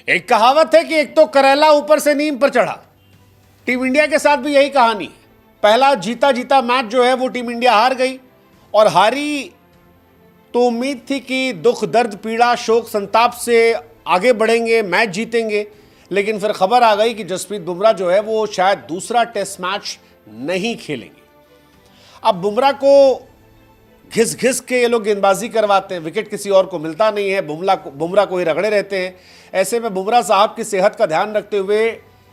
एक कहावत है कि एक तो करेला ऊपर से नीम पर चढ़ा। टीम इंडिया के साथ भी यही कहानी है। पहला जीता जीता मैच जो है वो टीम इंडिया हार गई, और हारी तो उम्मीद थी कि दुख दर्द पीड़ा शोक संताप से आगे बढ़ेंगे, मैच जीतेंगे, लेकिन फिर खबर आ गई कि जसप्रीत बुमराह जो है वो शायद दूसरा टेस्ट मैच नहीं खेलेंगे। अब बुमराह को घिस घिस के ये लोग गेंदबाजी करवाते हैं, विकेट किसी और को मिलता नहीं है, बुमराह को ही रगड़े रहते हैं। ऐसे में बुमराह साहब की सेहत का ध्यान रखते हुए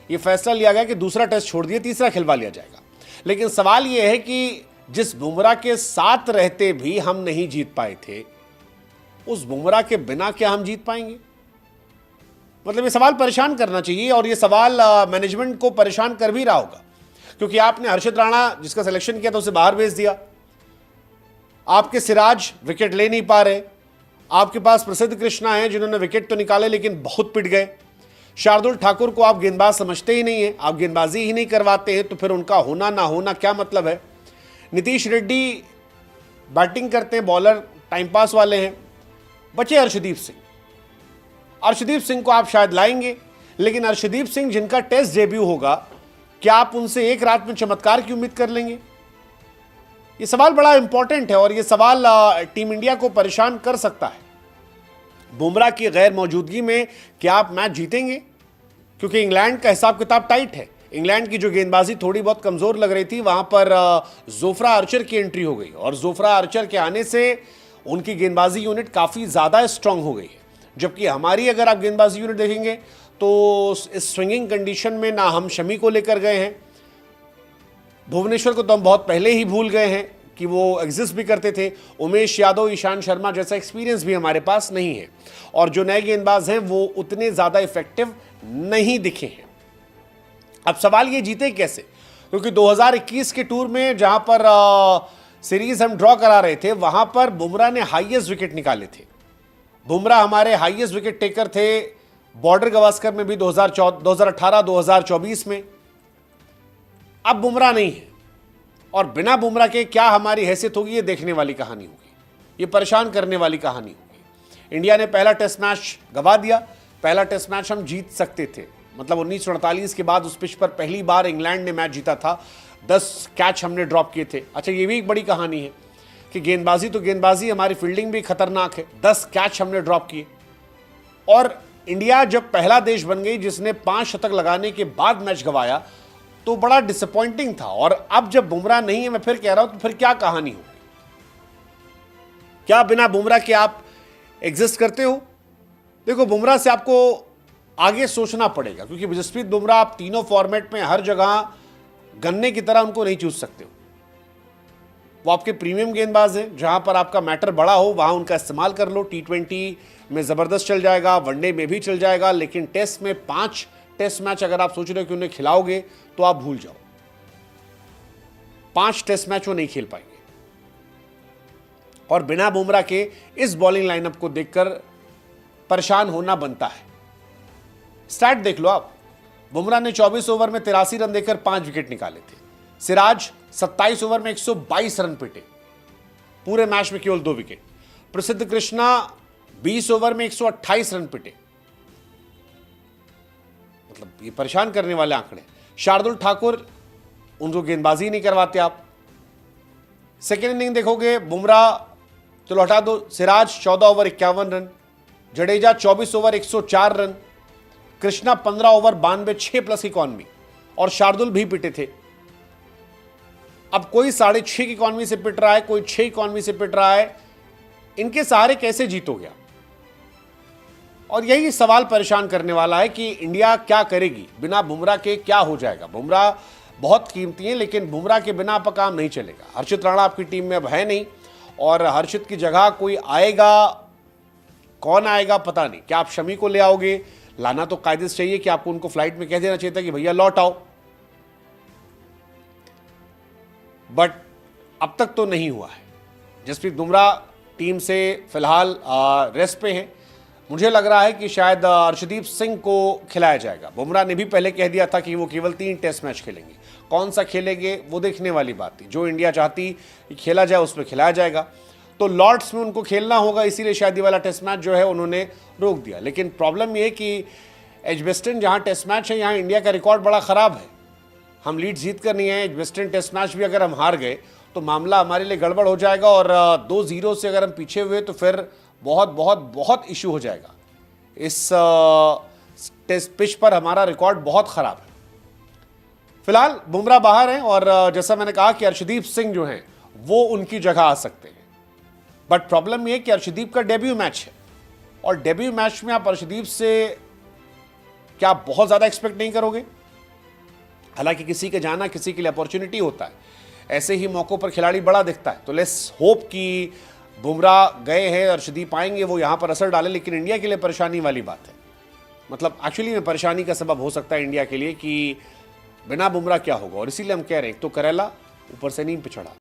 ये फैसला लिया गया कि दूसरा टेस्ट छोड़ दिए, तीसरा खिलवा लिया जाएगा। लेकिन सवाल ये है कि जिस बुमराह के साथ रहते भी हम नहीं जीत पाए थे, उस बुमराह के बिना क्या हम जीत पाएंगे? मतलब ये सवाल परेशान करना चाहिए, और ये सवाल मैनेजमेंट को परेशान कर भी रहा होगा, क्योंकि आपने हर्षित राणा जिसका सिलेक्शन किया था उसे बाहर भेज दिया, आपके सिराज विकेट ले नहीं पा रहे, आपके पास प्रसिद्ध कृष्णा हैं जिन्होंने विकेट तो निकाले लेकिन बहुत पिट गए, शार्दुल ठाकुर को आप गेंदबाज समझते ही नहीं है, आप गेंदबाजी ही नहीं करवाते हैं, तो फिर उनका होना ना होना क्या मतलब है? नीतीश रेड्डी बैटिंग करते हैं, बॉलर टाइम पास वाले हैं। बचे अर्शदीप सिंह। अर्शदीप सिंह को आप शायद लाएंगे, लेकिन अर्शदीप सिंह जिनका टेस्ट डेब्यू होगा, क्या आप उनसे एक रात में चमत्कार की उम्मीद कर लेंगे? ये सवाल बड़ा इंपॉर्टेंट है, और ये सवाल टीम इंडिया को परेशान कर सकता है। बुमराह की गैर मौजूदगी में क्या आप मैच जीतेंगे? क्योंकि इंग्लैंड का हिसाब किताब टाइट है। इंग्लैंड की जो गेंदबाजी थोड़ी बहुत कमजोर लग रही थी, वहां पर जोफ्रा आर्चर की एंट्री हो गई, और जोफ्रा आर्चर के आने से उनकी गेंदबाजी यूनिट काफी ज्यादा स्ट्रांग हो गई है। जबकि हमारी अगर आप गेंदबाजी यूनिट देखेंगे तो इस स्विंगिंग कंडीशन में ना हम शमी को लेकर गए हैं, भुवनेश्वर को तो हम बहुत पहले ही भूल गए हैं कि वो एग्जिस्ट भी करते थे, उमेश यादव, ईशांत शर्मा जैसा एक्सपीरियंस भी हमारे पास नहीं है, और जो नए गेंदबाज हैं वो उतने ज़्यादा इफेक्टिव नहीं दिखे हैं। अब सवाल ये जीते कैसे? क्योंकि 2021 के टूर में जहां पर सीरीज हम ड्रॉ करा रहे थे, वहां पर बुमराह ने हाईएस्ट विकेट निकाले थे। बुमराह हमारे हाईएस्ट विकेट टेकर थे बॉर्डर गवास्कर में भी 2018-2024 में। अब बुमराह नहीं है, और बिना बुमराह के क्या हमारी हैसियत होगी, ये देखने वाली कहानी होगी, ये परेशान करने वाली कहानी होगी। इंडिया ने पहला टेस्ट मैच गवा दिया। पहला टेस्ट मैच हम जीत सकते थे, मतलब 1948 के बाद उस पिच पर पहली बार इंग्लैंड ने मैच जीता था। 10 कैच हमने ड्रॉप किए थे। अच्छा, ये भी एक बड़ी कहानी है कि गेंदबाजी तो गेंदबाजी, हमारी फील्डिंग भी खतरनाक है। 10 कैच हमने ड्रॉप किए, और इंडिया जब पहला देश बन गई जिसने 5 शतक लगाने के बाद मैच गवाया, तो बड़ा डिसअपॉइंटिंग था। और अब जब बुमराह नहीं है, मैं फिर कह रहा हूं, तो फिर क्या कहानी होगी? क्या बिना बुमराह के आप एग्जिस्ट करते हो? देखो, बुमराह से आपको आगे सोचना पड़ेगा, क्योंकि जसप्रीत बुमराह आप तीनों फॉर्मेट में हर जगह गन्ने की तरह उनको नहीं चूस सकते हो। वो आपके प्रीमियम गेंदबाज हैं, जहां पर आपका मैटर बड़ा हो वहां उनका इस्तेमाल कर लो। T20 में जबरदस्त चल जाएगा, वनडे में भी चल जाएगा, लेकिन टेस्ट में 5 टेस्ट मैच अगर आप सोच रहे हो कि उन्हें खिलाओगे, तो आप भूल जाओ। 5 टेस्ट मैच वो नहीं खेल पाएंगे। और बिना बुमराह के इस बॉलिंग लाइनअप को देखकर परेशान होना बनता है। स्टैट देख लो आप। बुमराह ने 24 ओवर में 83 रन देकर 5 विकेट निकाले थे। सिराज 27 ओवर में 122 रन पीटे, पूरे मैच में केवल 2 विकेट। प्रसिद्ध कृष्णा 20 ओवर में 128 रन पीटे, मतलब ये परेशान करने वाले आंकड़े। शार्दुल ठाकुर, उनको गेंदबाजी नहीं करवाते आप। सेकेंड इनिंग देखोगे, बुमराह चलो हटा दो, Siraj 14 over 51 run, Jadeja 24 over 104 run, Krishna 15 over 92 6+ economy, और शार्दुल भी पिटे थे। अब कोई 6.5 की इकॉनमी से पिट रहा है, कोई 6 इकॉनमी से पिट रहा है। इनके सहारे कैसे जीतोगे? और यही सवाल परेशान करने वाला है कि इंडिया क्या करेगी, बिना बुमराह के क्या हो जाएगा। बुमराह बहुत कीमती हैं, लेकिन बुमराह के बिना आपका काम नहीं चलेगा। हर्षित राणा आपकी टीम में अब है नहीं, और हर्षित की जगह कोई आएगा, कौन आएगा पता नहीं। क्या आप शमी को ले आओगे? लाना तो कायदे से चाहिए कि आपको उनको फ्लाइट में कह देना चाहिए था कि भैया लौट आओ, बट अब तक तो नहीं हुआ है। जसप्रीत बुमराह टीम से फिलहाल रेस्ट पे हैं। मुझे लग रहा है कि शायद अर्शदीप सिंह को खिलाया जाएगा। बुमराह ने भी पहले कह दिया था कि वो केवल 3 टेस्ट मैच खेलेंगे, कौन सा खेलेंगे वो देखने वाली बात थी। जो इंडिया चाहती कि खेला जाए उसमें खिलाया जाएगा। तो लॉर्ड्स में उनको खेलना होगा, इसीलिए शायद ये वाला टेस्ट मैच जो है उन्होंने रोक दिया। लेकिन प्रॉब्लम ये है कि एजबेस्टन जहां टेस्ट मैच है, यहां इंडिया का रिकॉर्ड बड़ा खराब है। हम लीड जीत कर नहीं आए, एजबेस्टन टेस्ट मैच भी अगर हम हार गए तो मामला हमारे लिए गड़बड़ हो जाएगा, और 2-0 से अगर हम पीछे हुए तो फिर बहुत बहुत बहुत इशू हो जाएगा। इस टेस्ट पिच पर हमारा रिकॉर्ड बहुत खराब है। फिलहाल बुमराह बाहर हैं, और जैसा मैंने कहा कि अर्शदीप सिंह जो हैं वो उनकी जगह आ सकते हैं। बट प्रॉब्लम यह कि अर्शदीप का डेब्यू मैच है, और डेब्यू मैच में आप अर्शदीप से क्या बहुत ज़्यादा एक्सपेक्ट नहीं करोगे? हालांकि किसी के जाना किसी के लिए अपॉर्चुनिटी होता है, ऐसे ही मौक़ों पर खिलाड़ी बड़ा दिखता है। तो लेट्स होप कि बुमराह गए हैं, अर्शदीप आएंगे, वो यहाँ पर असर डाले। लेकिन इंडिया के लिए परेशानी वाली बात है, मतलब एक्चुअली में परेशानी का सबब हो सकता है इंडिया के लिए कि बिना बुमराह क्या होगा। और इसीलिए हम कह रहे हैं, एक तो करेला ऊपर से नींद पे चढ़ा।